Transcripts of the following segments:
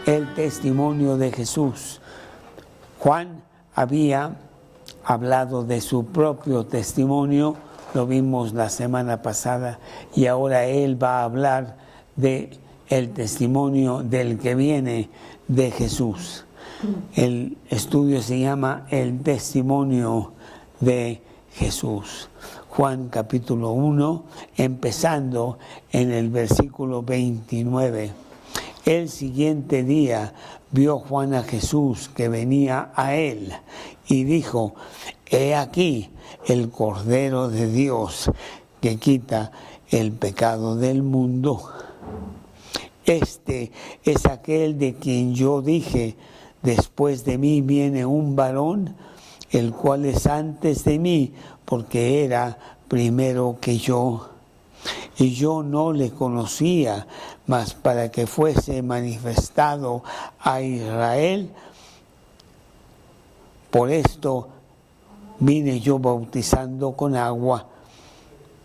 el testimonio de Jesús. Juan había hablado de su propio testimonio, lo vimos la semana pasada, y ahora él va a hablar de el testimonio del que viene de Jesús. El estudio se llama El testimonio de Jesús. Juan capítulo 1, empezando en el versículo 29. El siguiente día vio Juan a Jesús que venía a él y dijo: He aquí el Cordero de Dios que quita el pecado del mundo. Este es aquel de quien yo dije: después de mí viene un varón, el cual es antes de mí, porque era primero que yo. Y yo no le conocía, mas para que fuese manifestado a Israel, por esto vine yo bautizando con agua.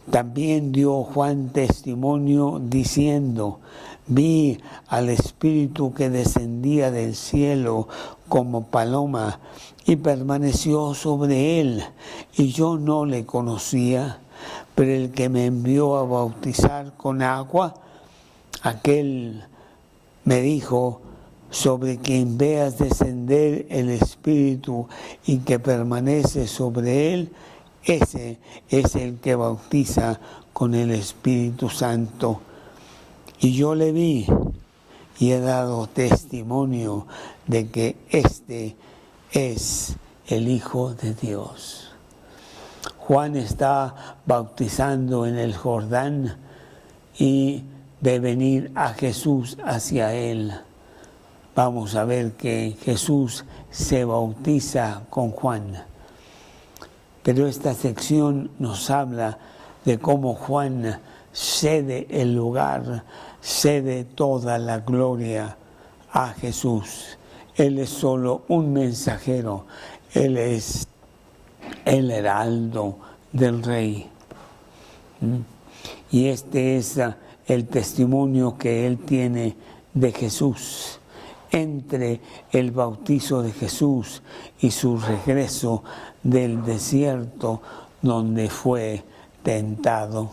También dio Juan testimonio diciendo: vi al Espíritu que descendía del cielo como paloma y permaneció sobre él, y yo no le conocía. Pero el que me envió a bautizar con agua, aquel me dijo: sobre quien veas descender el Espíritu y que permanece sobre él, ese es el que bautiza con el Espíritu Santo. Y yo le vi y he dado testimonio de que este es el Hijo de Dios. Juan está bautizando en el Jordán y ve venir a Jesús hacia él. Vamos a ver que Jesús se bautiza con Juan. Pero esta sección nos habla de cómo Juan cede el lugar, cede toda la gloria a Jesús. Él es solo un mensajero, él es el heraldo del rey. Y este es el testimonio que él tiene de Jesús. Entre el bautizo de Jesús y su regreso del desierto donde fue tentado.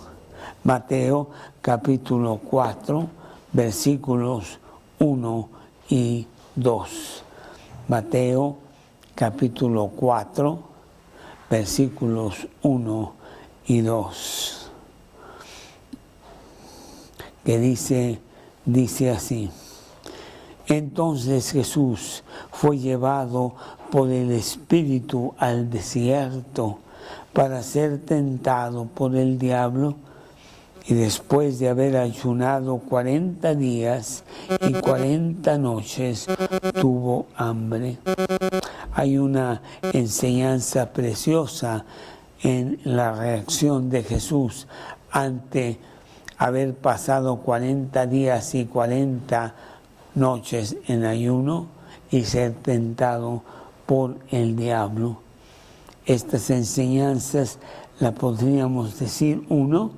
Mateo capítulo 4, versículos 1 y 2. Mateo capítulo 4, versículos 1 y 2. Que dice así: entonces Jesús fue llevado por el Espíritu al desierto para ser tentado por el diablo, y después de haber ayunado 40 días y 40 noches, tuvo hambre. Hay una enseñanza preciosa en la reacción de Jesús ante haber pasado 40 días y 40 noches en ayuno y ser tentado por el diablo. Estas enseñanzas las podríamos decir: uno,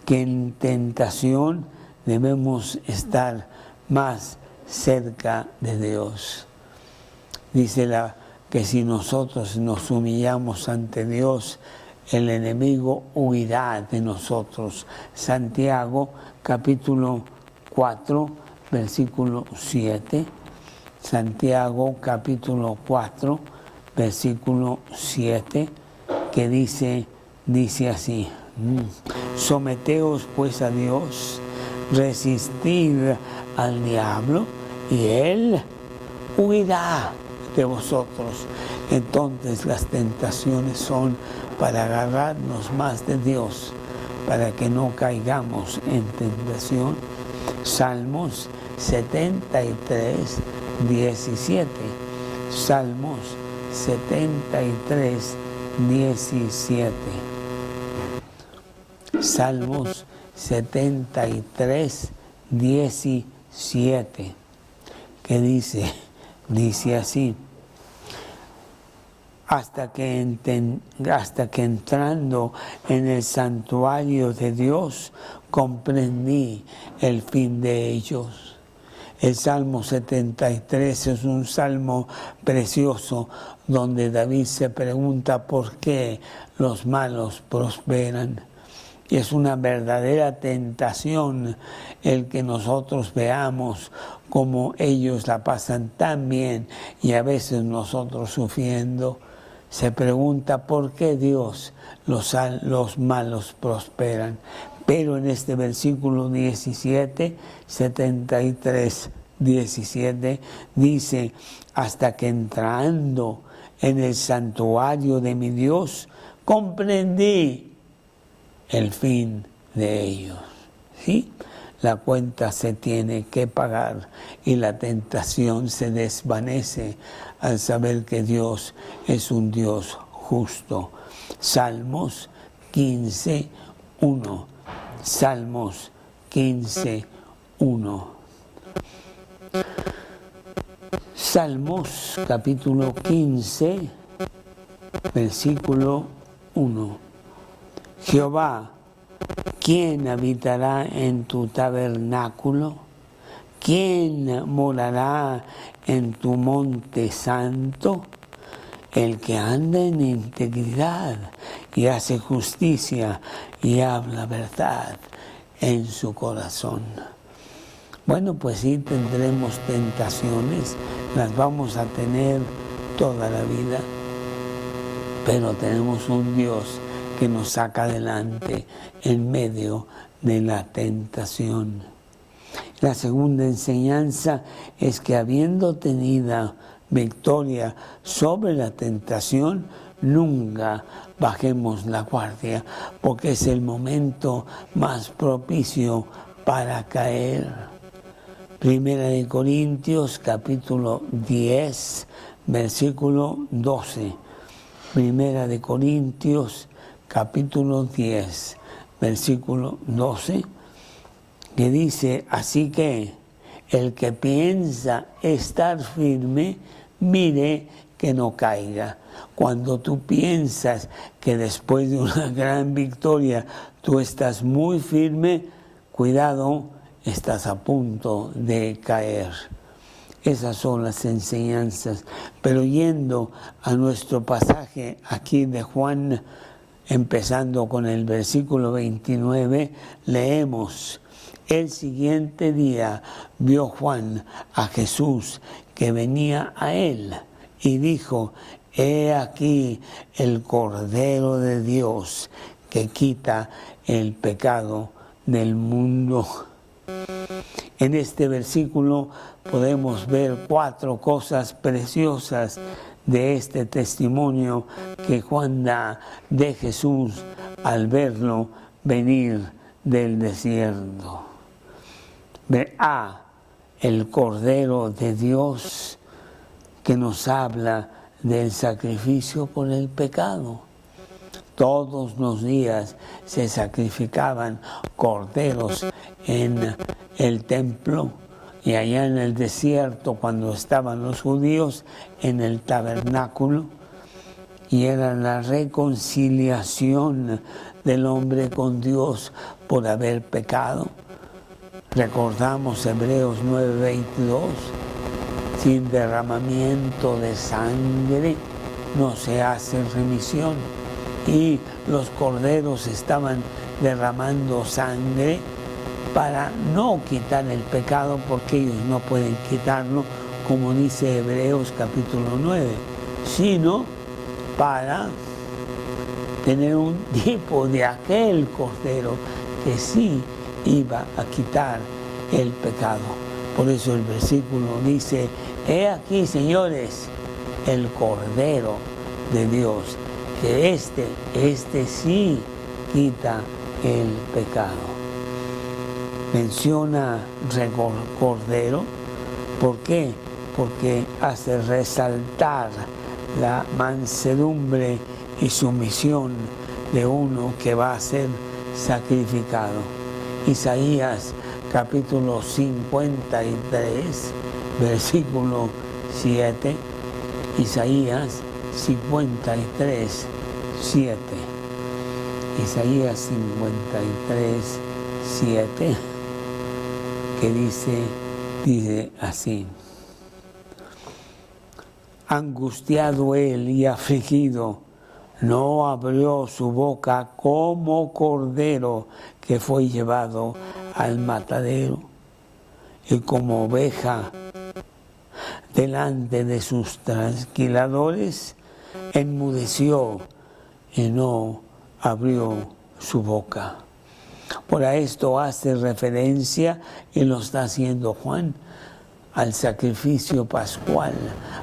que en tentación debemos estar más cerca de Dios. Dice que si nosotros nos humillamos ante Dios, el enemigo huirá de nosotros. Santiago capítulo 4, versículo 7. Santiago capítulo 4, versículo 7, que dice así: someteos pues a Dios, resistid al diablo y él huirá de vosotros. Entonces las tentaciones son para agarrarnos más de Dios, para que no caigamos en tentación. Salmos 73, 17. Salmos 73, 17. Salmos 73, 17. Que dice así: hasta que entrando en el santuario de Dios comprendí el fin de ellos. El Salmo 73 es un salmo precioso donde David se pregunta por qué los malos prosperan. Y es una verdadera tentación el que nosotros veamos cómo ellos la pasan tan bien y a veces nosotros sufriendo. Se pregunta por qué Dios los malos prosperan. Pero en este versículo 17, 73, 17, dice, hasta que entrando en el santuario de mi Dios, comprendí el fin de ellos. ¿Sí? La cuenta se tiene que pagar y la tentación se desvanece al saber que Dios es un Dios justo. Salmos 15, 1. Salmos 15, 1. Salmos capítulo 15, versículo 1. Jehová, ¿quién habitará en tu tabernáculo? ¿Quién morará en tu monte santo? El que anda en integridad y hace justicia y habla verdad en su corazón. Bueno, pues sí, tendremos tentaciones, las vamos a tener toda la vida, pero tenemos un Dios que nos saca adelante en medio de la tentación. La segunda enseñanza es que habiendo tenido victoria sobre la tentación, nunca bajemos la guardia, porque es el momento más propicio para caer. Primera de Corintios, capítulo 10, versículo 12. Primera de Corintios, capítulo 10, versículo 12, que dice, así que el que piensa estar firme, mire que no caiga. Cuando tú piensas que después de una gran victoria tú estás muy firme, cuidado, estás a punto de caer. Esas son las enseñanzas. Pero yendo a nuestro pasaje aquí de Juan, empezando con el versículo 29, leemos: el siguiente día vio Juan a Jesús que venía a él y dijo: he aquí el Cordero de Dios que quita el pecado del mundo. En este versículo podemos ver 4 cosas preciosas de este testimonio que Juan da de Jesús al verlo venir del desierto. A, el Cordero de Dios que nos habla del sacrificio por el pecado. Todos los días se sacrificaban corderos en el templo y allá en el desierto cuando estaban los judíos en el tabernáculo, y era la reconciliación del hombre con Dios por haber pecado. Recordamos Hebreos 9:22, sin derramamiento de sangre no se hace remisión. Y los corderos estaban derramando sangre para no quitar el pecado, porque ellos no pueden quitarlo, como dice Hebreos capítulo 9, sino para tener un tipo de aquel cordero que sí iba a quitar el pecado. Por eso el versículo dice: he aquí, señores, el Cordero de Dios, que este sí quita el pecado. Menciona Cordero, ¿por qué? Porque hace resaltar la mansedumbre y sumisión de uno que va a ser sacrificado. Isaías capítulo 53, versículo 7, Isaías 53, 7. Isaías 53, 7, que dice: Dice así: angustiado él y afligido, no abrió su boca, como cordero que fue llevado al matadero, y como oveja delante de sus trasquiladores, enmudeció y no abrió su boca. Por esto hace referencia, y lo está haciendo Juan, al sacrificio pascual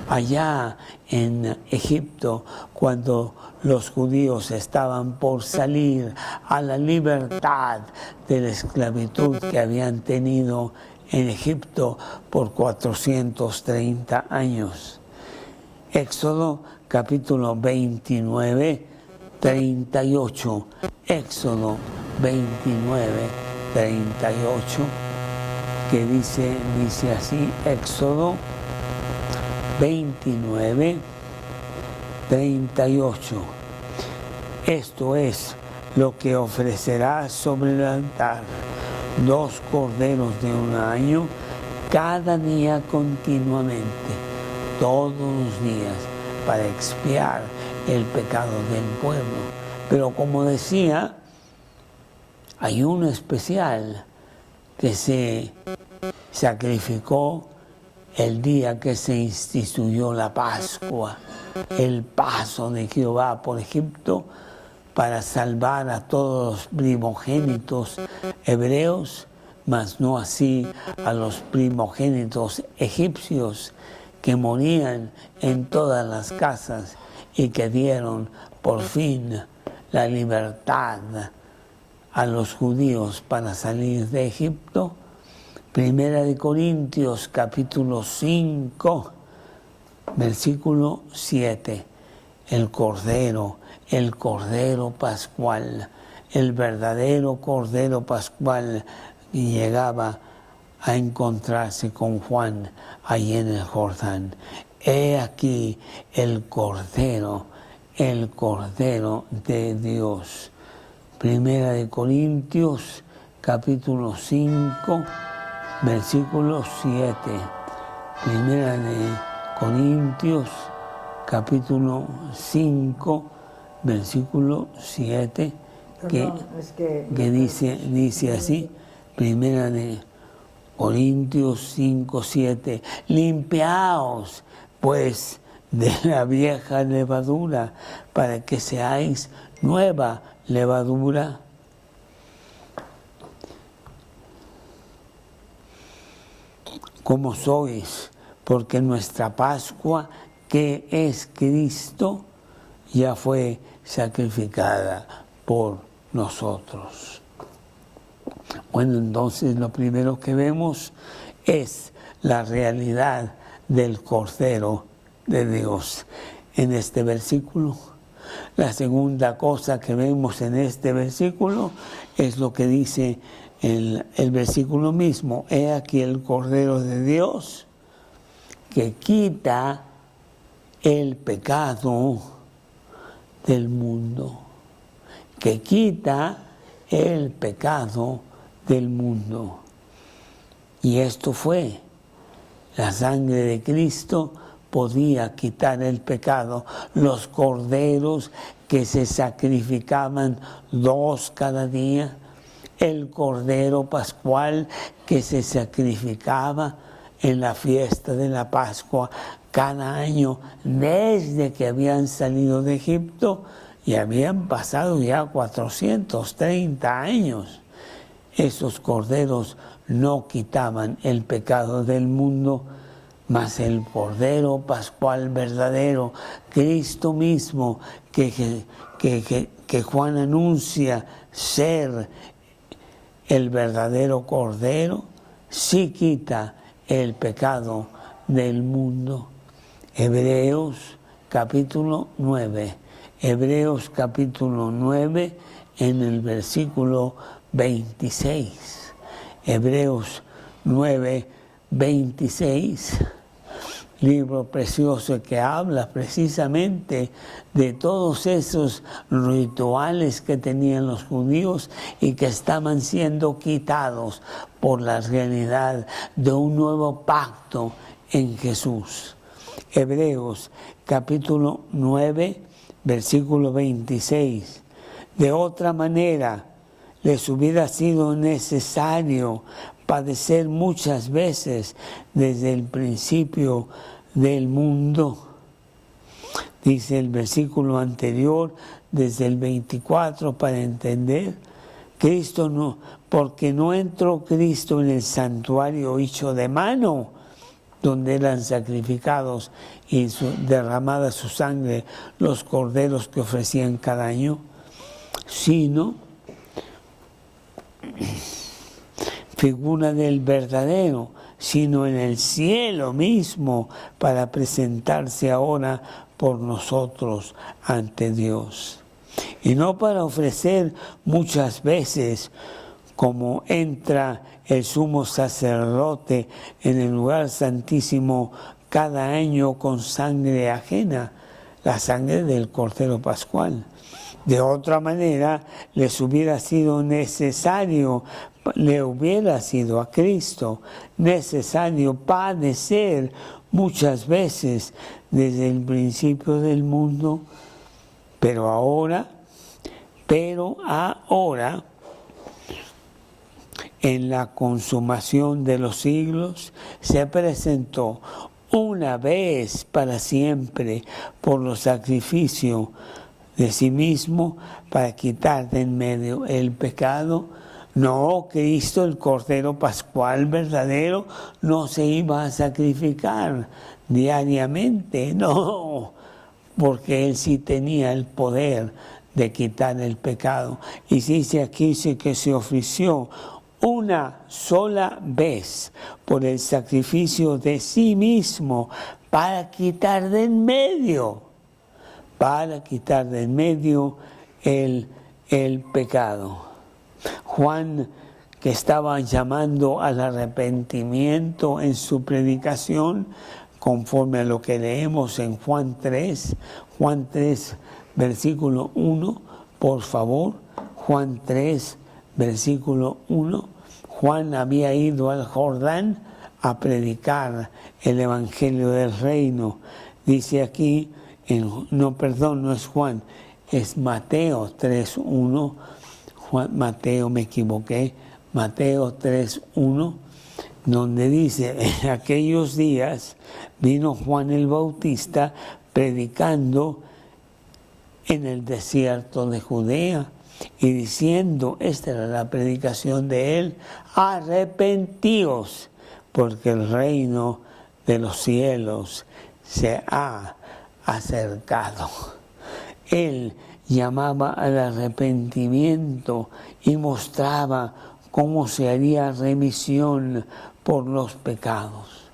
allá en Egipto, cuando los judíos estaban por salir a la libertad de la esclavitud que habían tenido en Egipto por 430 años. Éxodo capítulo 29, 38. Éxodo 29, 38. Que dice así, Éxodo 29, 38. Esto es lo que ofrecerás sobre el altar: 2 corderos de 1 año, cada día continuamente, todos los días, para expiar el pecado del pueblo. Pero como decía, hay uno especial que se sacrificó el día que se instituyó la Pascua, el paso de Jehová por Egipto para salvar a todos los primogénitos hebreos, mas no así a los primogénitos egipcios, que morían en todas las casas y que dieron por fin la libertad a los judíos para salir de Egipto. Primera de Corintios capítulo 5, versículo 7. El cordero pascual, el verdadero cordero pascual, llegaba a encontrarse con Juan allí en el Jordán. He aquí el cordero de Dios. Primera de Corintios capítulo 5, versículo 7. Primera de Corintios capítulo 5, versículo 7, que dice así. Primera de Corintios 5, 7. Limpiaos pues de la vieja levadura, para que seáis nueva levadura. Como sois, porque nuestra Pascua, que es Cristo, ya fue sacrificada por nosotros. Bueno, entonces lo primero que vemos es la realidad del Cordero de Dios en este versículo. La segunda cosa que vemos en este versículo es lo que dice el versículo mismo: he aquí el Cordero de Dios que quita el pecado del mundo, que quita el pecado del mundo. Y esto fue, la sangre de Cristo podía quitar el pecado. Los corderos que se sacrificaban 2 cada día, el cordero pascual que se sacrificaba en la fiesta de la Pascua cada año desde que habían salido de Egipto, y habían pasado ya 430 años. Esos corderos no quitaban el pecado del mundo, mas el Cordero Pascual verdadero, Cristo mismo, que Juan anuncia ser el verdadero Cordero, sí quita el pecado del mundo. Hebreos capítulo 9. Hebreos capítulo 9 en el versículo 26. Hebreos 9, 26. Libro precioso que habla precisamente de todos esos rituales que tenían los judíos y que estaban siendo quitados por la realidad de un nuevo pacto en Jesús. Hebreos capítulo 9, versículo 26. De otra manera, les hubiera sido necesario padecer muchas veces desde el principio del mundo. Dice el versículo anterior, desde el 24, para entender, porque no entró Cristo en el santuario hecho de mano, donde eran sacrificados y derramada su sangre los corderos que ofrecían cada año, sino figura del verdadero, sino en el cielo mismo, para presentarse ahora por nosotros ante Dios. Y no para ofrecer muchas veces, como entra el sumo sacerdote en el lugar santísimo cada año con sangre ajena, la sangre del Cordero Pascual. De otra manera, le hubiera sido a Cristo necesario padecer muchas veces desde el principio del mundo, pero ahora, en la consumación de los siglos, se presentó una vez para siempre por los sacrificios de sí mismo para quitar de en medio el pecado. No, Cristo, el Cordero Pascual verdadero, no se iba a sacrificar diariamente, no, porque Él sí tenía el poder de quitar el pecado. Y dice aquí que se ofreció una sola vez por el sacrificio de sí mismo para quitar de en medio el pecado. Juan, que estaba llamando al arrepentimiento en su predicación, conforme a lo que leemos en Juan 3, versículo 1, por favor, Juan 3, versículo 1, Juan había ido al Jordán a predicar el Evangelio del Reino. Dice aquí, no es Juan, es Mateo 3:1, me equivoqué, Mateo 3:1, donde dice, en aquellos días vino Juan el Bautista predicando en el desierto de Judea y diciendo, esta era la predicación de él, arrepentíos, porque el reino de los cielos se ha acercado. Él llamaba al arrepentimiento y mostraba cómo se haría remisión por los pecados.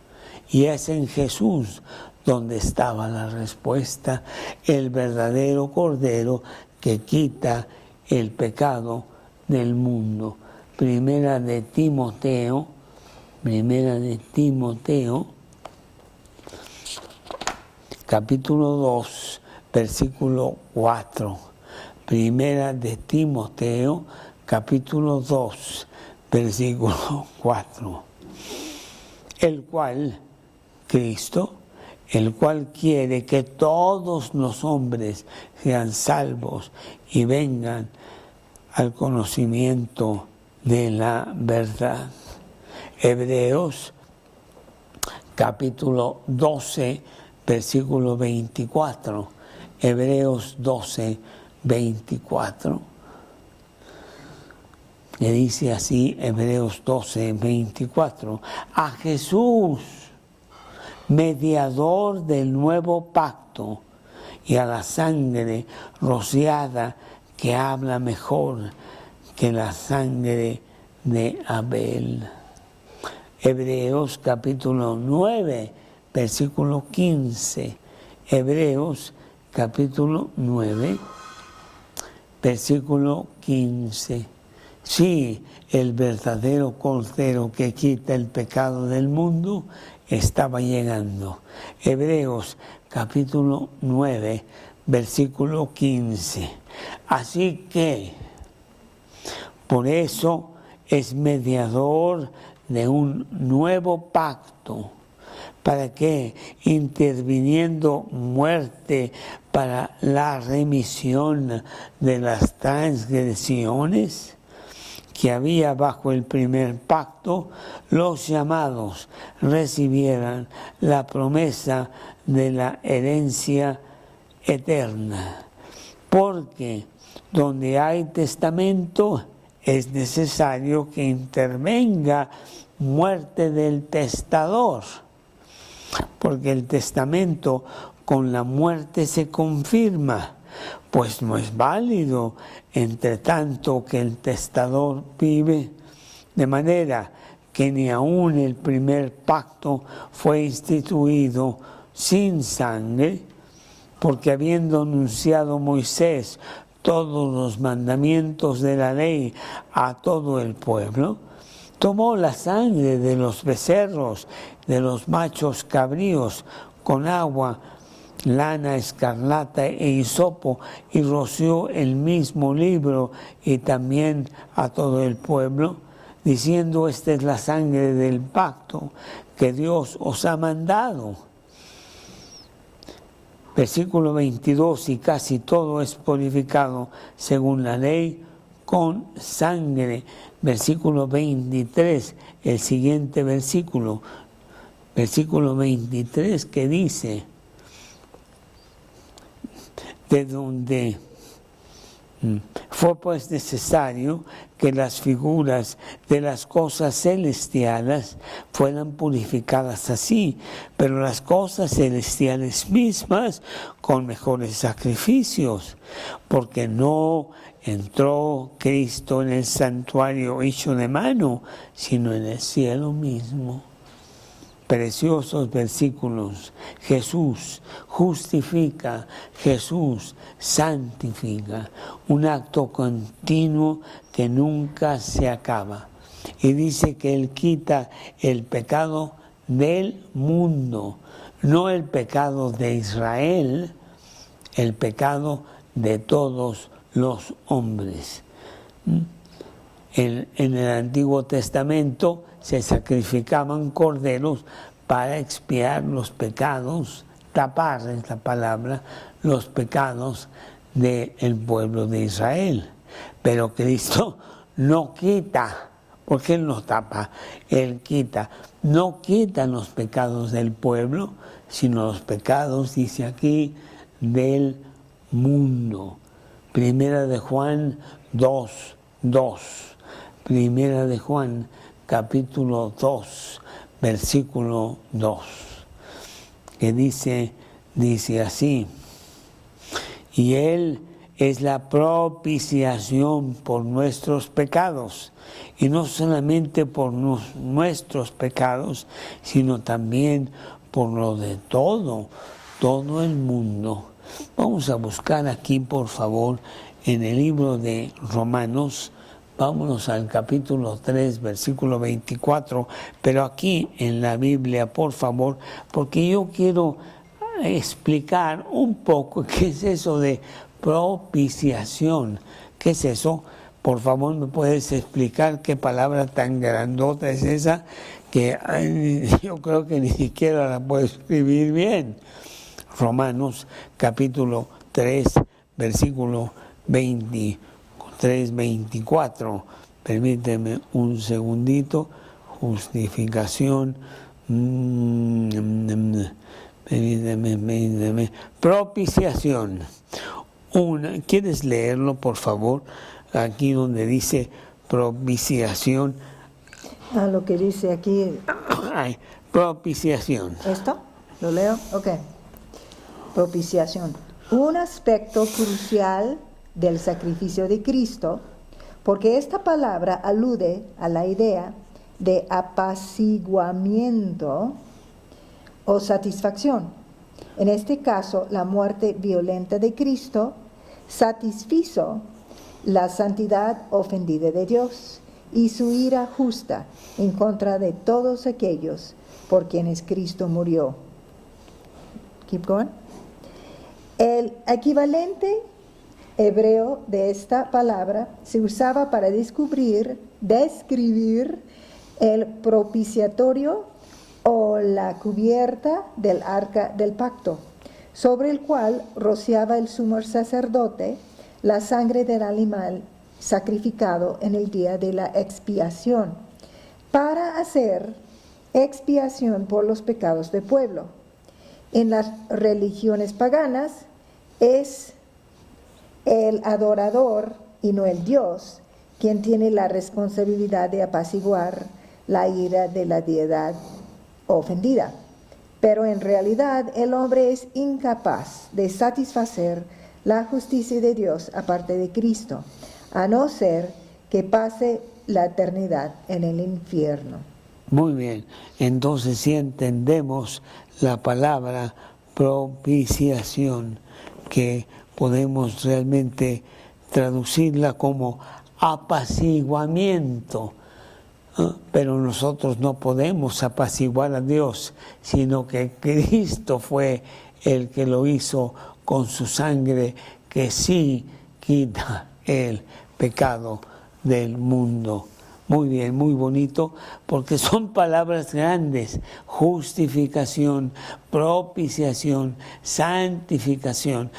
Y es en Jesús donde estaba la respuesta, el verdadero Cordero que quita el pecado del mundo. Primera de Timoteo, capítulo 2, versículo 4. Primera de Timoteo, capítulo 2, versículo 4. Cristo, el cual quiere que todos los hombres sean salvos y vengan al conocimiento de la verdad. Hebreos, capítulo 12, versículo 24. Hebreos 12, 24. Le dice así, Hebreos 12, 24. A Jesús, mediador del nuevo pacto, y a la sangre rociada que habla mejor que la sangre de Abel. Hebreos capítulo 9, versículo 15. Hebreos capítulo 9, versículo 15. Sí, el verdadero Cordero que quita el pecado del mundo estaba llegando. Hebreos capítulo 9, versículo 15. Así que, por eso, es mediador de un nuevo pacto. ¿Para qué? Interviniendo muerte para la remisión de las transgresiones que había bajo el primer pacto, los llamados recibieran la promesa de la herencia eterna. Porque donde hay testamento es necesario que intervenga muerte del testador, porque el testamento con la muerte se confirma, pues no es válido entre tanto que el testador vive, de manera que ni aun el primer pacto fue instituido sin sangre, porque habiendo anunciado Moisés todos los mandamientos de la ley a todo el pueblo, tomó la sangre de los becerros, de los machos cabríos, con agua, lana escarlata e hisopo, y roció el mismo libro y también a todo el pueblo, diciendo: esta es la sangre del pacto que Dios os ha mandado. Versículo 22, y casi todo es purificado según la ley con sangre. Versículo 23, el siguiente versículo 23, que dice: de donde fue pues necesario que las figuras de las cosas celestiales fueran purificadas así, pero las cosas celestiales mismas con mejores sacrificios, porque no entró Cristo en el santuario hecho de mano, sino en el cielo mismo. Preciosos versículos. Jesús justifica, Jesús santifica, un acto continuo que nunca se acaba. Y dice que Él quita el pecado del mundo, no el pecado de Israel, el pecado de todos los hombres. En el Antiguo Testamento se sacrificaban corderos para expiar los pecados, tapar es la palabra, los pecados del pueblo de Israel. Pero Cristo no quita, porque Él no tapa, Él quita. No quita los pecados del pueblo, sino los pecados, dice aquí, del mundo. Primera de Juan 2:2. Primera de Juan, capítulo 2, versículo 2, que dice así: y Él es la propiciación por nuestros pecados, y no solamente por nuestros pecados, sino también por lo de todo el mundo. Vamos a buscar aquí, por favor, en el libro de Romanos. Vámonos al capítulo 3, versículo 24, pero aquí en la Biblia, por favor, porque yo quiero explicar un poco qué es eso de propiciación. ¿Qué es eso? Por favor, ¿me puedes explicar qué palabra tan grandota es esa que yo creo que ni siquiera la puedo escribir bien? Romanos capítulo 3, versículo 3:24. Permíteme un segundito. Justificación. Permíteme. Propiciación. ¿Quieres leerlo, por favor? Aquí donde dice propiciación. Lo que dice aquí. Propiciación. ¿Esto? ¿Lo leo? Ok. Propiciación. Un aspecto crucial del sacrificio de Cristo, porque esta palabra alude a la idea de apaciguamiento o satisfacción. En este caso, la muerte violenta de Cristo satisfizo la santidad ofendida de Dios y su ira justa en contra de todos aquellos por quienes Cristo murió. Keep going. El equivalente hebreo de esta palabra se usaba para describir describir el propiciatorio o la cubierta del arca del pacto, sobre el cual rociaba el sumo sacerdote la sangre del animal sacrificado en el día de la expiación, para hacer expiación por los pecados del pueblo. En las religiones paganas es el adorador y no el Dios quien tiene la responsabilidad de apaciguar la ira de la deidad ofendida. Pero en realidad el hombre es incapaz de satisfacer la justicia de Dios aparte de Cristo, a no ser que pase la eternidad en el infierno. Muy bien, entonces sí entendemos la palabra propiciación, que podemos realmente traducirla como apaciguamiento. Pero nosotros no podemos apaciguar a Dios, sino que Cristo fue el que lo hizo con su sangre, que sí quita el pecado del mundo. Muy bien, muy bonito, porque son palabras grandes: justificación, propiciación, santificación,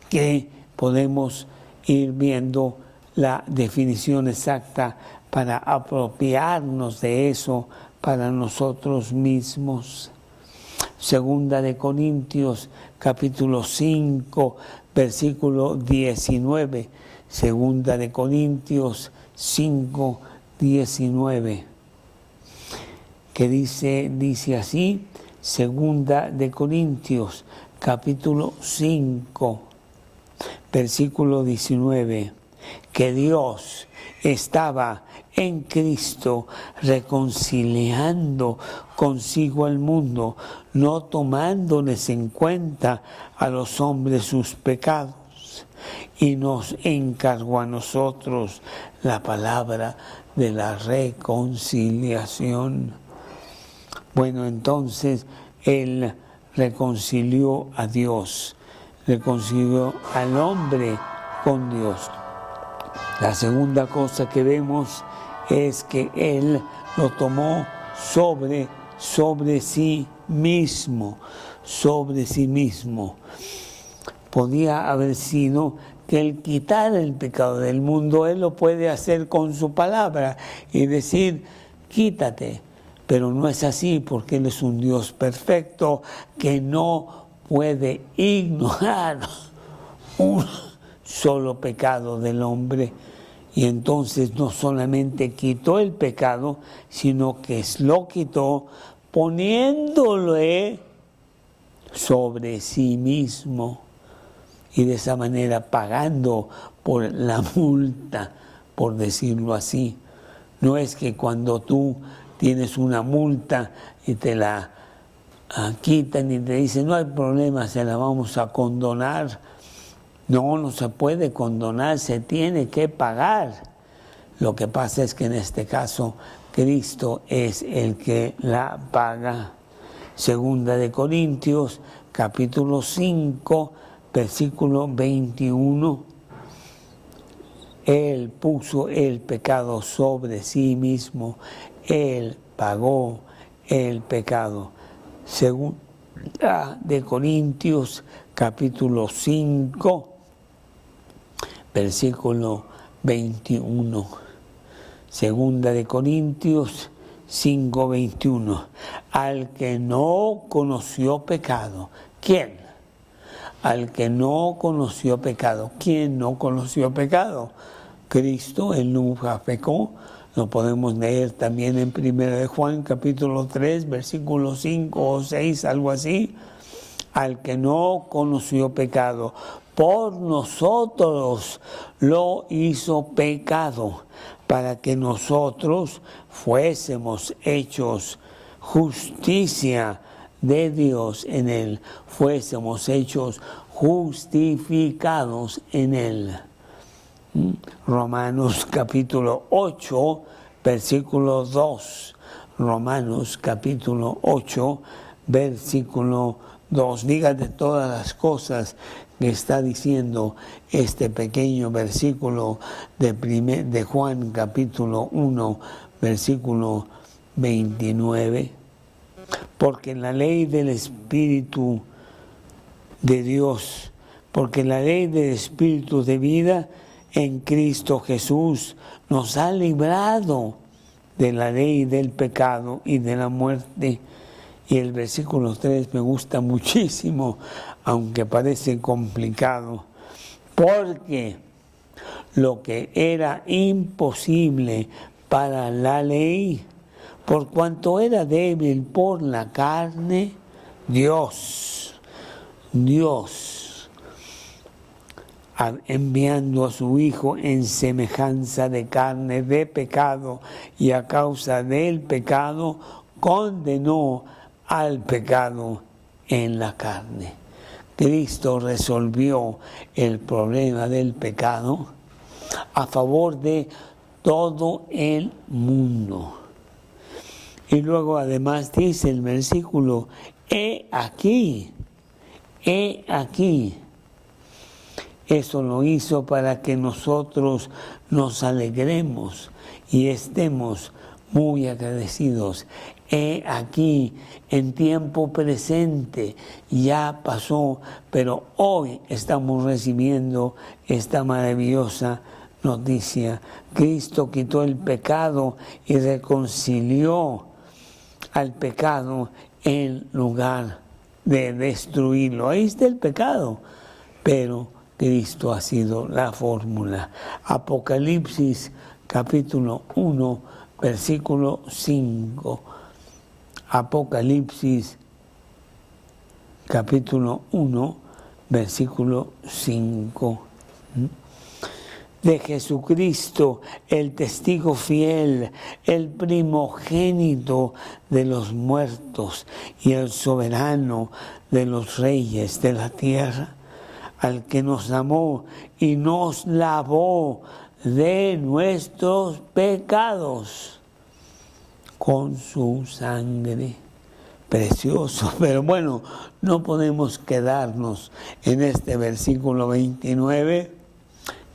que podemos ir viendo la definición exacta para apropiarnos de eso para nosotros mismos. Segunda de Corintios, capítulo 5, versículo 19. Segunda de Corintios 5, 19. Que dice así, Segunda de Corintios, capítulo 5, versículo 19. Que Dios estaba en Cristo reconciliando consigo al mundo, no tomándoles en cuenta a los hombres sus pecados, y nos encargó a nosotros la palabra de la reconciliación. Bueno, entonces Él reconcilió a Dios, reconcilió al hombre con Dios. La segunda cosa que vemos es que Él lo tomó sobre sí mismo, sobre sí mismo. Podía haber sido que Él quitara el pecado del mundo. Él lo puede hacer con su palabra y decir, quítate. Pero no es así, porque Él es un Dios perfecto que no puede ignorar un solo pecado del hombre. Y entonces no solamente quitó el pecado, sino que lo quitó poniéndole sobre sí mismo, y de esa manera pagando por la multa, por decirlo así. No es que cuando tú tienes una multa y te la quitan y te dicen no hay problema, se la vamos a condonar. No, no se puede condonar, se tiene que pagar. Lo que pasa es que en este caso Cristo es el que la paga. Segunda de Corintios, capítulo 5, versículo 21. Él puso el pecado sobre sí mismo. Él pagó el pecado. Segunda de Corintios, capítulo 5, versículo 21. Segunda de Corintios 5, 21. Al que no conoció pecado. ¿Quién? Al que no conoció pecado. ¿Quién no conoció pecado? Cristo, Él nunca pecó. Lo podemos leer también en 1 de Juan, capítulo 3, versículo 5 o 6, algo así. Al que no conoció pecado, por nosotros lo hizo pecado, para que nosotros fuésemos hechos justicia de Dios en Él, fuésemos hechos justificados en Él. Romanos capítulo 8, versículo 2. Romanos capítulo 8, versículo 2. Fíjate todas las cosas que está diciendo este pequeño versículo de Juan capítulo 1, versículo 29. Porque la ley del Espíritu de Dios, porque la ley del Espíritu de vida en Cristo Jesús nos ha librado de la ley del pecado y de la muerte. Y el versículo 3 me gusta muchísimo, aunque parece complicado, porque lo que era imposible para la ley, por cuanto era débil por la carne, Dios, enviando a su Hijo en semejanza de carne de pecado, y a causa del pecado condenó al pecado en la carne. Cristo resolvió el problema del pecado a favor de todo el mundo. Y luego además dice el versículo, he aquí. Eso lo hizo para que nosotros nos alegremos y estemos muy agradecidos. He aquí, en tiempo presente, ya pasó, pero hoy estamos recibiendo esta maravillosa noticia. Cristo quitó el pecado y reconcilió al pecado en lugar de destruirlo. Ahí está el pecado, pero Cristo ha sido la fórmula. Apocalipsis capítulo 1, versículo 5. Apocalipsis capítulo 1, versículo 5. De Jesucristo, el testigo fiel, el primogénito de los muertos y el soberano de los reyes de la tierra, al que nos amó y nos lavó de nuestros pecados con su sangre. Precioso, pero bueno, no podemos quedarnos en este versículo 29.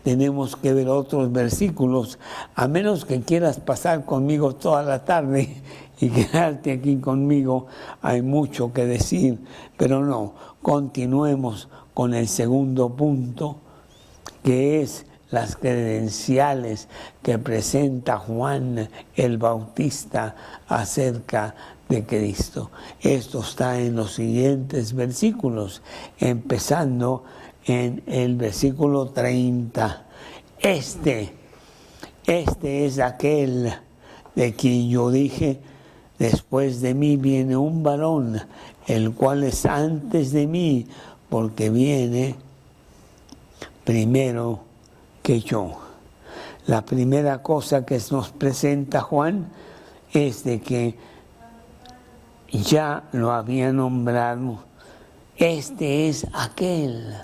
Tenemos que ver otros versículos, a menos que quieras pasar conmigo toda la tarde y quedarte aquí conmigo. Hay mucho que decir, pero no, continuemos con el segundo punto, que es las credenciales que presenta Juan el Bautista acerca de Cristo. Esto está en los siguientes versículos, empezando en el versículo 30. Este es aquel de quien yo dije, después de mí viene un varón, el cual es antes de mí, porque viene primero que yo. La primera cosa que nos presenta Juan es de que ya lo había nombrado. Este es aquel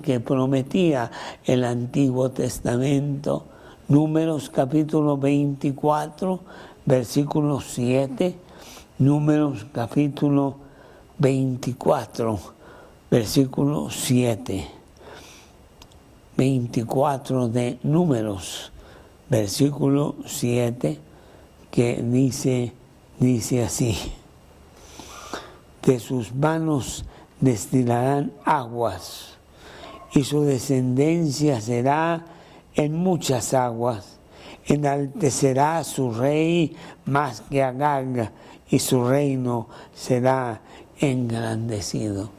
que prometía el Antiguo Testamento. Números capítulo 24, versículo 7. Números capítulo 24, versículo 7. 24 de Números, versículo 7, que dice así: de sus manos destilarán aguas, y su descendencia será en muchas aguas. Enaltecerá su rey más que Agag, y su reino será engrandecido.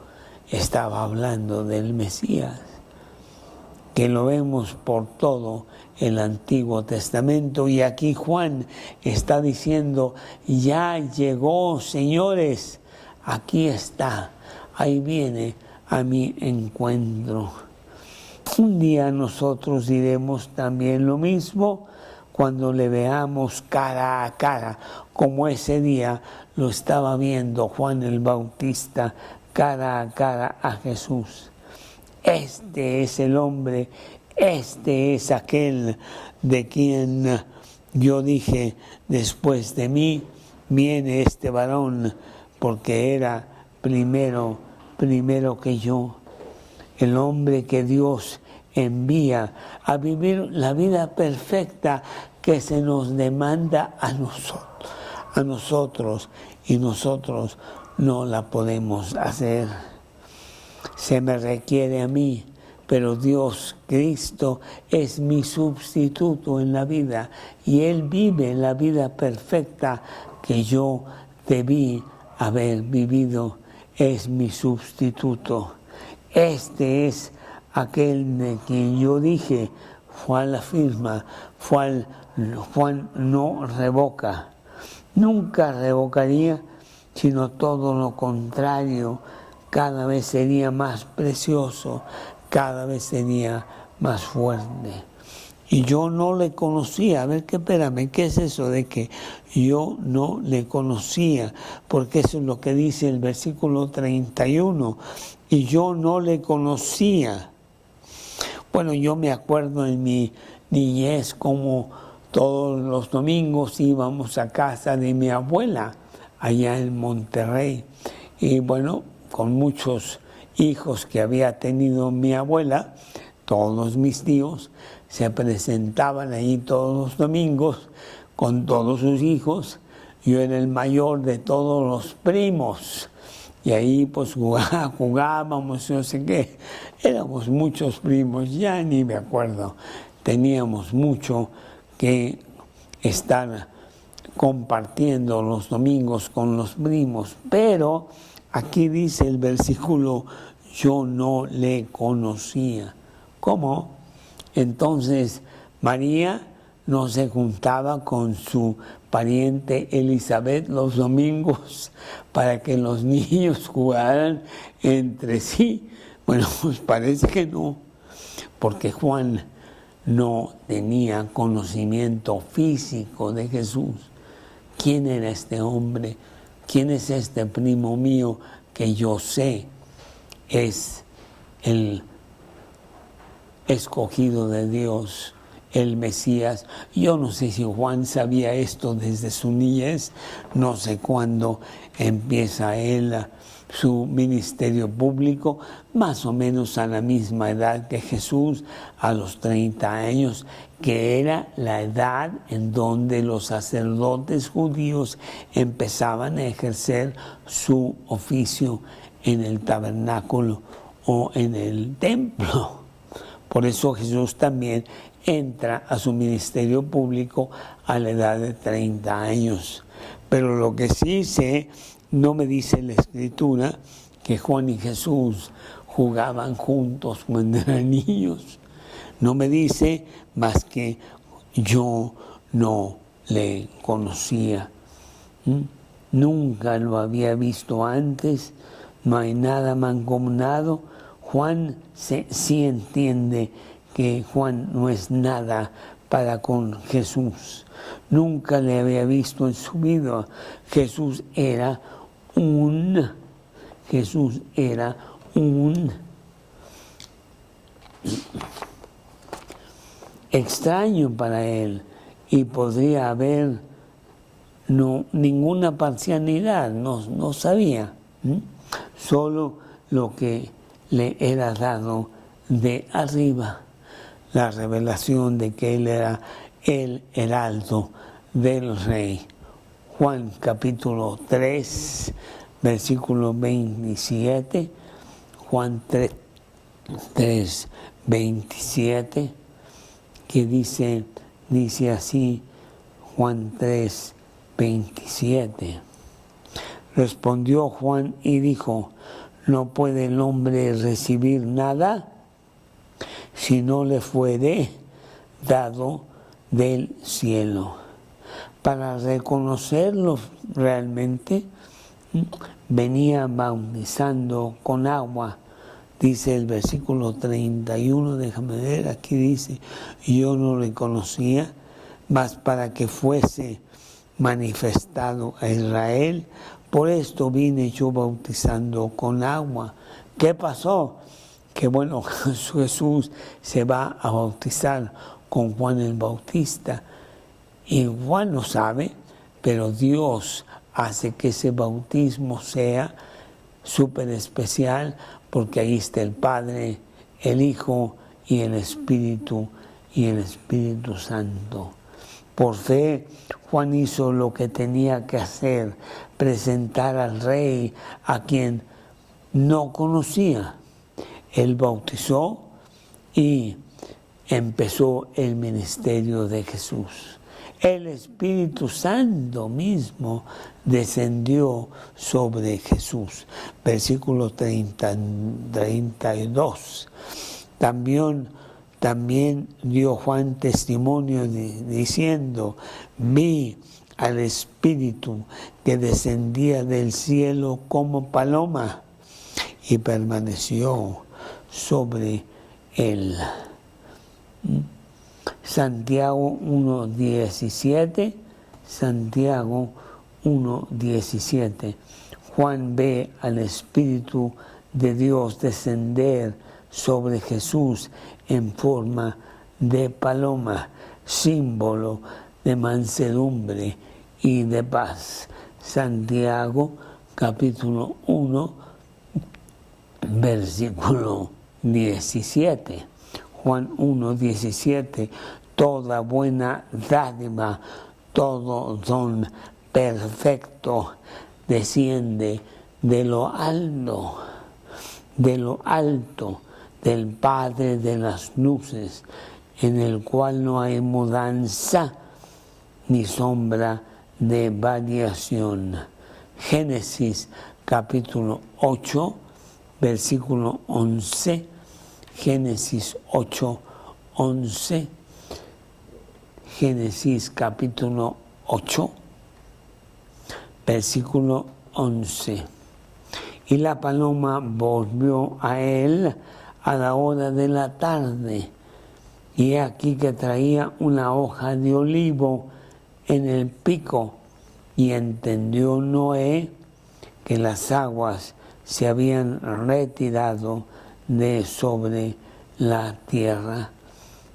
Estaba hablando del Mesías, que lo vemos por todo el Antiguo Testamento, y aquí Juan está diciendo, ya llegó, señores, aquí está, ahí viene a mi encuentro. Un día nosotros diremos también lo mismo cuando le veamos cara a cara, como ese día lo estaba viendo Juan el Bautista cara a cara a Jesús. Este es el hombre, este es aquel de quien yo dije, después de mí viene este varón, porque era primero que yo. El hombre que Dios envía a vivir la vida perfecta que se nos demanda a nosotros y nosotros no la podemos hacer. Se me requiere a mí, pero Dios, Cristo, es mi sustituto en la vida y Él vive la vida perfecta que yo debí haber vivido. Es mi sustituto. Este es aquel de quien yo dije, Juan afirma, Juan no revoca. Nunca revocaría, sino todo lo contrario. Cada vez sería más precioso, cada vez sería más fuerte. Y yo no le conocía. A ver, espérame, ¿qué es eso de que yo no le conocía? Porque eso es lo que dice el versículo 31. Y yo no le conocía. Bueno, yo me acuerdo en mi niñez como todos los domingos íbamos a casa de mi abuela, allá en Monterrey. Y bueno, con muchos hijos que había tenido mi abuela, todos mis tíos se presentaban allí todos los domingos con todos sus hijos. Yo era el mayor de todos los primos. Y ahí pues jugábamos, no sé qué. Éramos muchos primos, ya ni me acuerdo. Teníamos mucho que estar compartiendo los domingos con los primos. Pero aquí dice el versículo, yo no le conocía. ¿Cómo? Entonces María no se juntaba con su pariente Elizabeth los domingos para que los niños jugaran entre sí. Bueno, pues parece que no, porque Juan no tenía conocimiento físico de Jesús. ¿Quién era este hombre? ¿Quién es este primo mío que yo sé es el escogido de Dios, el Mesías? Yo no sé si Juan sabía esto desde su niñez, no sé cuándo empieza él su ministerio público, más o menos a la misma edad que Jesús, a los 30 años, que era la edad en donde los sacerdotes judíos empezaban a ejercer su oficio en el tabernáculo o en el templo. Por eso Jesús también entra a su ministerio público a la edad de 30 años. Pero lo que sí sé, no me dice la Escritura que Juan y Jesús jugaban juntos cuando eran niños. No me dice más que yo no le conocía. Nunca lo había visto antes, no hay nada mancomunado. Juan sí entiende que Juan no es nada para con Jesús. Nunca le había visto en su vida. Jesús era un extraño para él y podría haber ninguna parcialidad, no sabía. Solo lo que le era dado de arriba, la revelación de que él era el heraldo del rey. Juan capítulo 3, versículo 27, Juan 3, 27, que dice así, Juan 3, 27. Respondió Juan y dijo, no puede el hombre recibir nada si no le fuere dado del cielo. Para reconocerlo realmente, venía bautizando con agua. Dice el versículo 31, déjame ver, aquí dice, yo no le conocía, mas para que fuese manifestado a Israel, por esto vine yo bautizando con agua. ¿Qué pasó? Que bueno, Jesús se va a bautizar con Juan el Bautista. Y Juan lo sabe, pero Dios hace que ese bautismo sea súper especial, porque ahí está el Padre, el Hijo y el Espíritu Santo. Por fe, Juan hizo lo que tenía que hacer, presentar al Rey a quien no conocía. Él bautizó y empezó el ministerio de Jesús. El Espíritu Santo mismo descendió sobre Jesús. Versículo 32. También dio Juan testimonio diciendo: vi al Espíritu que descendía del cielo como paloma y permaneció sobre él. Santiago 1:17, Santiago 1:17. Juan ve al Espíritu de Dios descender sobre Jesús en forma de paloma, símbolo de mansedumbre y de paz. Santiago capítulo 1, versículo 17. Juan 1:17, toda buena dádiva, todo don perfecto desciende de lo alto, del Padre de las luces, en el cual no hay mudanza ni sombra de variación. Génesis capítulo 8, versículo 11. Génesis 8:11, Génesis capítulo 8, versículo 11. Y la paloma volvió a él a la hora de la tarde, y aquí que traía una hoja de olivo en el pico, y entendió Noé que las aguas se habían retirado de sobre la tierra.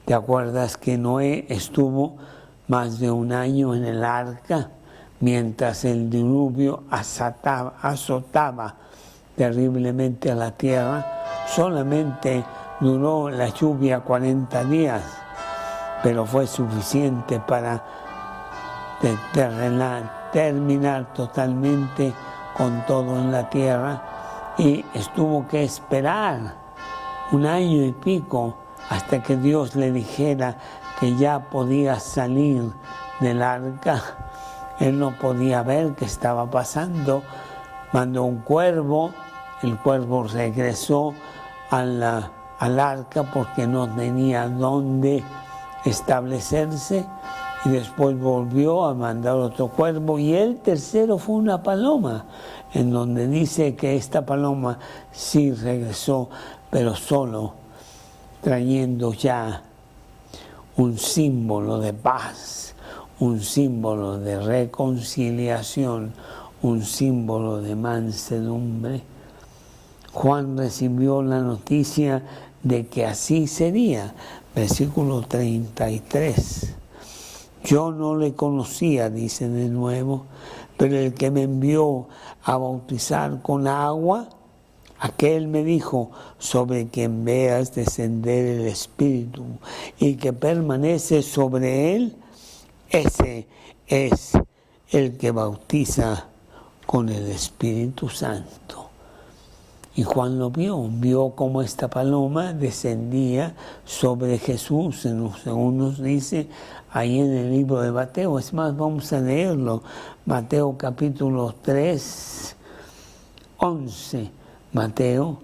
¿Te acuerdas que Noé estuvo más de un año en el arca mientras el diluvio azotaba terriblemente a la tierra? Solamente duró la lluvia 40 días, pero fue suficiente para terminar totalmente con todo en la tierra, y estuvo que esperar un año y pico hasta que Dios le dijera que ya podía salir del arca. Él no podía ver qué estaba pasando. Mandó un cuervo, el cuervo regresó al arca porque no tenía dónde establecerse, y después volvió a mandar otro cuervo, y el tercero fue una paloma, en donde dice que esta paloma sí regresó, pero solo trayendo ya un símbolo de paz, un símbolo de reconciliación, un símbolo de mansedumbre. Juan recibió la noticia de que así sería. Versículo 33. Yo no le conocía, dice de nuevo, pero el que me envió a bautizar con agua, aquel me dijo: sobre quien veas descender el Espíritu y que permanece sobre él, ese es el que bautiza con el Espíritu Santo. Y Juan lo vio como esta paloma descendía sobre Jesús, según nos dice ahí en el libro de Mateo. Es más, vamos a leerlo. Mateo capítulo 3, 11. Mateo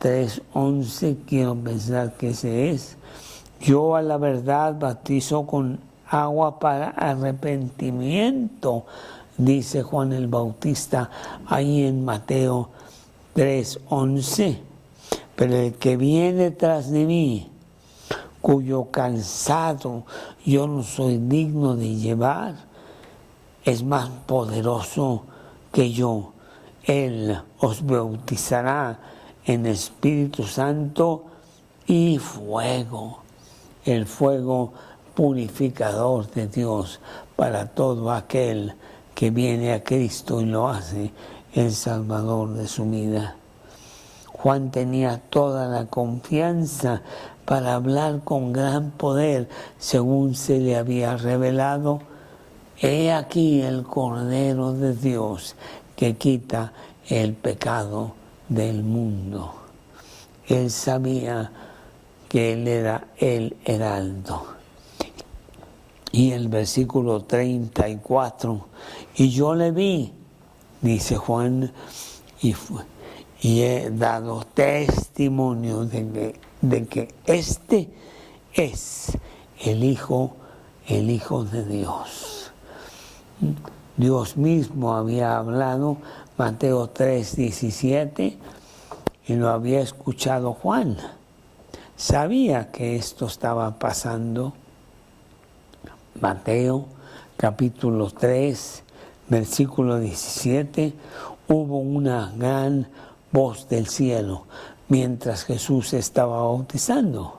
3:11, quiero pensar que ese es. Yo a la verdad bautizo con agua para arrepentimiento, dice Juan el Bautista ahí en Mateo 3:11. Pero el que viene tras de mí, cuyo calzado yo no soy digno de llevar, es más poderoso que yo. Él os bautizará en Espíritu Santo y fuego, el fuego purificador de Dios para todo aquel que viene a Cristo y lo hace el Salvador de su vida. Juan tenía toda la confianza para hablar con gran poder, según se le había revelado: he aquí el Cordero de Dios que quita el pecado del mundo. Él sabía que él era el heraldo. Y el versículo 34, y yo le vi, dice Juan, y he dado testimonio de que este es el Hijo de Dios. Dios mismo había hablado, Mateo 3:17, y lo había escuchado Juan. Sabía que esto estaba pasando. Mateo capítulo 3, versículo 17, hubo una gran voz del cielo mientras Jesús estaba bautizando.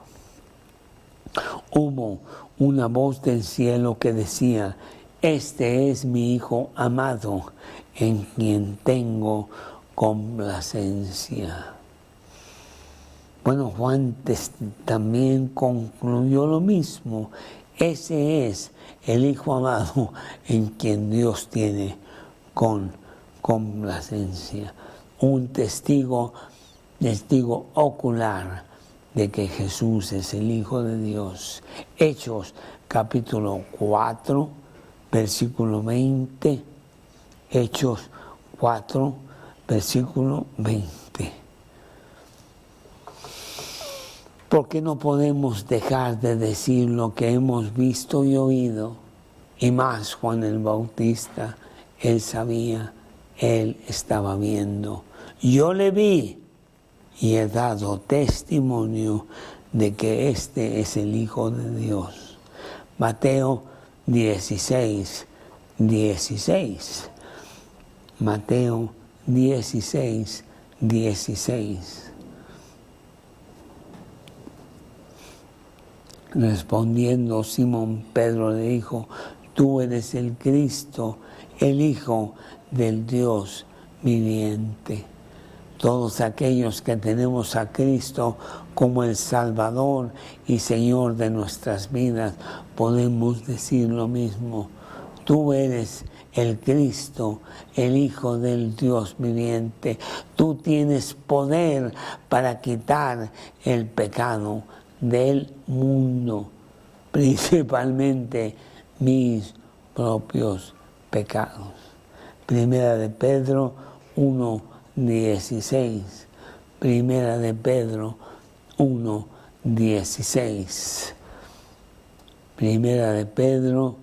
Hubo una voz del cielo que decía: este es mi Hijo amado, en quien tengo complacencia. Bueno, Juan también concluyó lo mismo. Ese es el Hijo amado en quien Dios tiene complacencia. Un testigo ocular de que Jesús es el Hijo de Dios. Hechos capítulo 4, versículo 20. Hechos 4, versículo 20. Porque no podemos dejar de decir lo que hemos visto y oído. Y más Juan el Bautista, él sabía, él estaba viendo. Yo le vi y he dado testimonio de que este es el Hijo de Dios. Mateo 16, 16. Mateo 16, 16. Respondiendo Simón Pedro le dijo: tú eres el Cristo, el Hijo del Dios viviente. Todos aquellos que tenemos a Cristo como el Salvador y Señor de nuestras vidas, podemos decir lo mismo. Tú eres el Cristo, el Hijo del Dios viviente. Tú tienes poder para quitar el pecado del mundo, principalmente mis propios pecados. Primera de Pedro 1:16. Primera de Pedro 1:16. Primera de Pedro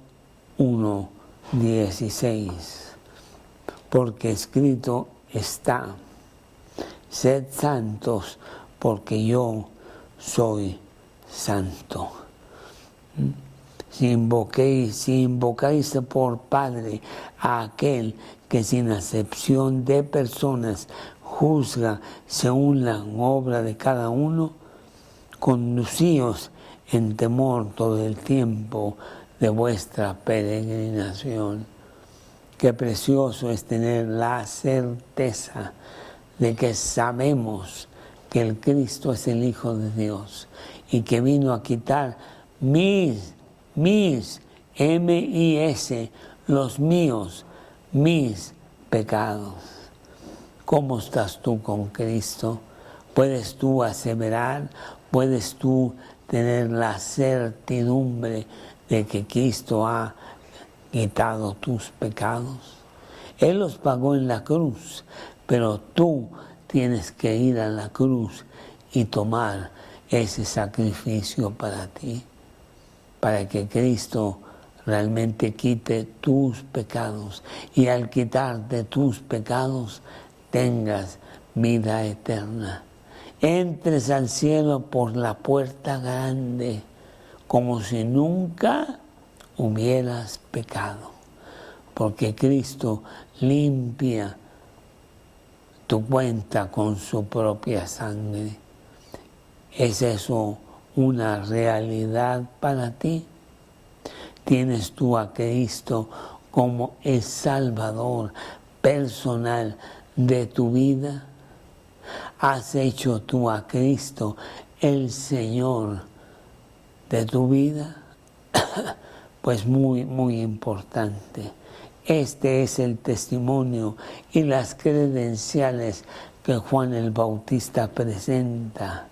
1:16. Porque escrito está: sed santos, porque yo soy santo. Si invocáis por Padre a aquel que sin acepción de personas juzga según la obra de cada uno, conducíos en temor todo el tiempo de vuestra peregrinación. Qué precioso es tener la certeza de que sabemos que el Cristo es el Hijo de Dios y que vino a quitar mis, los míos, mis pecados. ¿Cómo estás tú con Cristo? ¿Puedes tú aseverar? ¿Puedes tú tener la certidumbre de que Cristo ha quitado tus pecados? Él los pagó en la cruz, pero tú tienes que ir a la cruz y tomar ese sacrificio para ti, para que Cristo realmente quite tus pecados y al quitarte tus pecados tengas vida eterna. Entres al cielo por la puerta grande como si nunca hubieras pecado, porque Cristo limpia tu cuenta con su propia sangre. ¿Es eso una realidad para ti? ¿Tienes tú a Cristo como el Salvador personal de tu vida? ¿Has hecho tú a Cristo el Señor de tu vida? Pues muy importante. Este es el testimonio y las credenciales que Juan el Bautista presenta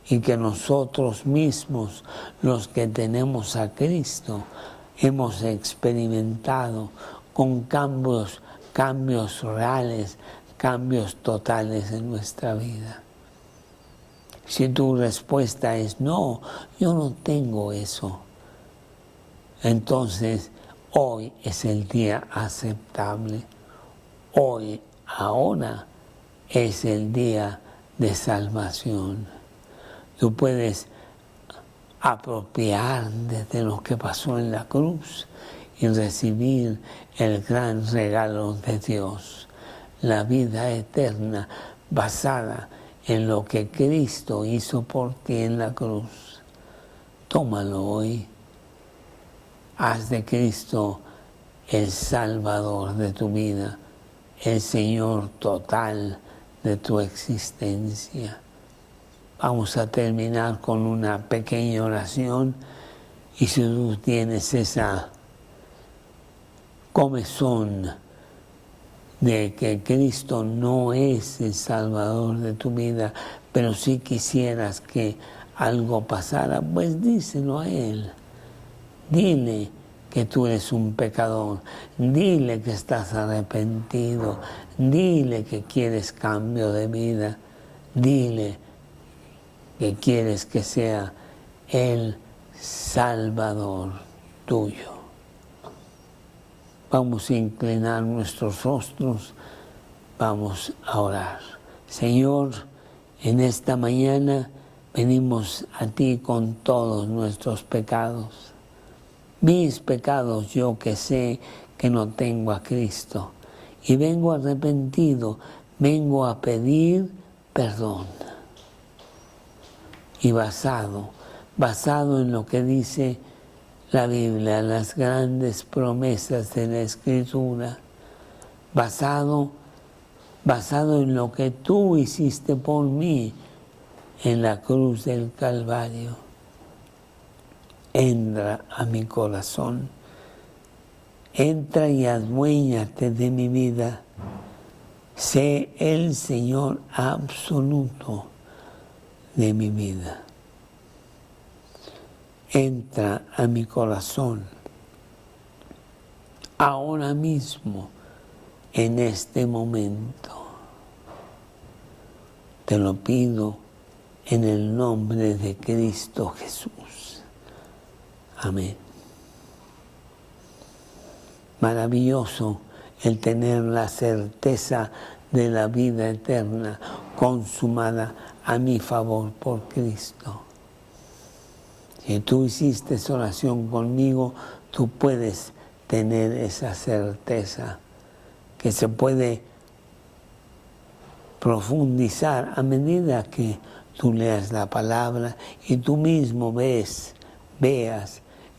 y que nosotros mismos, los que tenemos a Cristo, hemos experimentado con cambios reales, cambios totales en nuestra vida. Si tu respuesta es no, yo no tengo eso, entonces hoy es el día aceptable. Ahora es el día de salvación. Tú puedes apropiarte de lo que pasó en la cruz y recibir el gran regalo de Dios, la vida eterna basada en lo que Cristo hizo por ti en la cruz. Tómalo hoy. Haz de Cristo el Salvador de tu vida, el Señor total de tu existencia. Vamos a terminar con una pequeña oración y si tú tienes esa comezón de que Cristo no es el Salvador de tu vida, pero si quisieras que algo pasara, pues díselo a Él. Dile que tú eres un pecador, dile que estás arrepentido, dile que quieres cambio de vida, dile que quieres que sea el Salvador tuyo. Vamos a inclinar nuestros rostros, vamos a orar. Señor, en esta mañana venimos a ti con todos nuestros pecados. Mis pecados, yo que sé que no tengo a Cristo. Y vengo arrepentido, vengo a pedir perdón. Y basado en lo que dice la Biblia, las grandes promesas de la Escritura, basado en lo que tú hiciste por mí en la cruz del Calvario. Entra a mi corazón, entra y aduéñate de mi vida. Sé el Señor absoluto de mi vida. Entra a mi corazón ahora mismo, en este momento. Te lo pido en el nombre de Cristo Jesús. Amén. Maravilloso el tener la certeza de la vida eterna consumada a mi favor por Cristo. Si tú hiciste esa oración conmigo, tú puedes tener esa certeza que se puede profundizar a medida que tú leas la palabra y tú mismo veas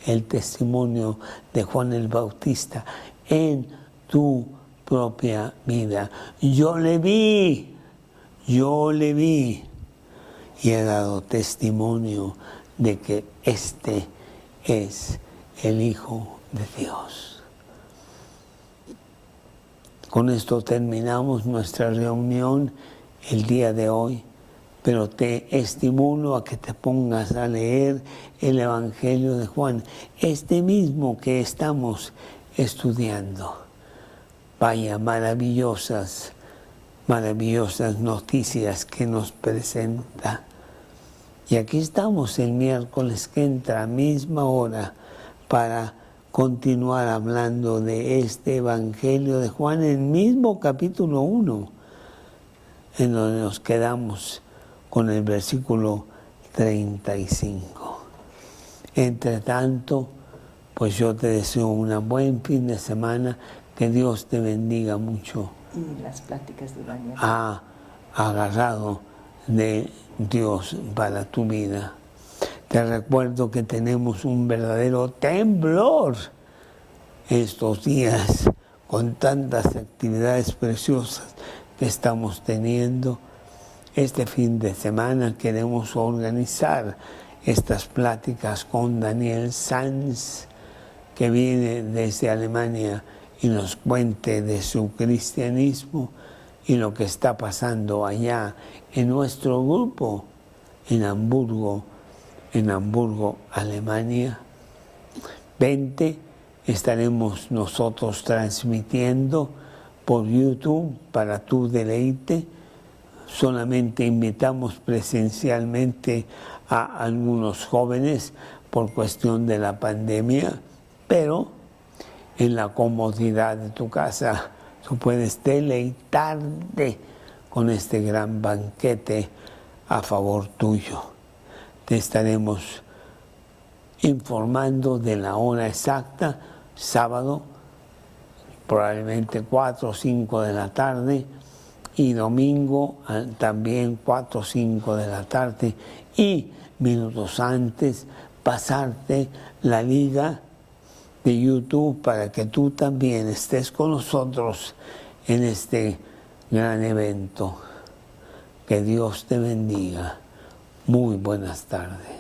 el testimonio de Juan el Bautista en tu propia vida. Yo le vi y he dado testimonio de que este es el Hijo de Dios. Con esto terminamos nuestra reunión el día de hoy, pero te estimulo a que te pongas a leer el Evangelio de Juan, este mismo que estamos estudiando. Vaya maravillosas noticias que nos presenta. Y aquí estamos el miércoles que entra a misma hora para continuar hablando de este Evangelio de Juan, el mismo capítulo 1, en donde nos quedamos con el versículo 35. Entre tanto, pues yo te deseo un buen fin de semana, que Dios te bendiga mucho. Y las pláticas de Daniel. Agarrado de Dios para tu vida. Te recuerdo que tenemos un verdadero temblor estos días con tantas actividades preciosas que estamos teniendo. Este fin de semana queremos organizar estas pláticas con Daniel Sanz, que viene desde Alemania y nos cuente de su cristianismo y lo que está pasando allá en nuestro grupo en Hamburgo, Alemania. 20 estaremos nosotros transmitiendo por YouTube para tu deleite. Solamente invitamos presencialmente a algunos jóvenes por cuestión de la pandemia, pero en la comodidad de tu casa tú puedes deleitarte con este gran banquete a favor tuyo. Te estaremos informando de la hora exacta, sábado, probablemente 4 o 5 de la tarde, y domingo también 4 o 5 de la tarde, y minutos antes pasarte la liga de YouTube para que tú también estés con nosotros en este gran evento. Que Dios te bendiga. Muy buenas tardes.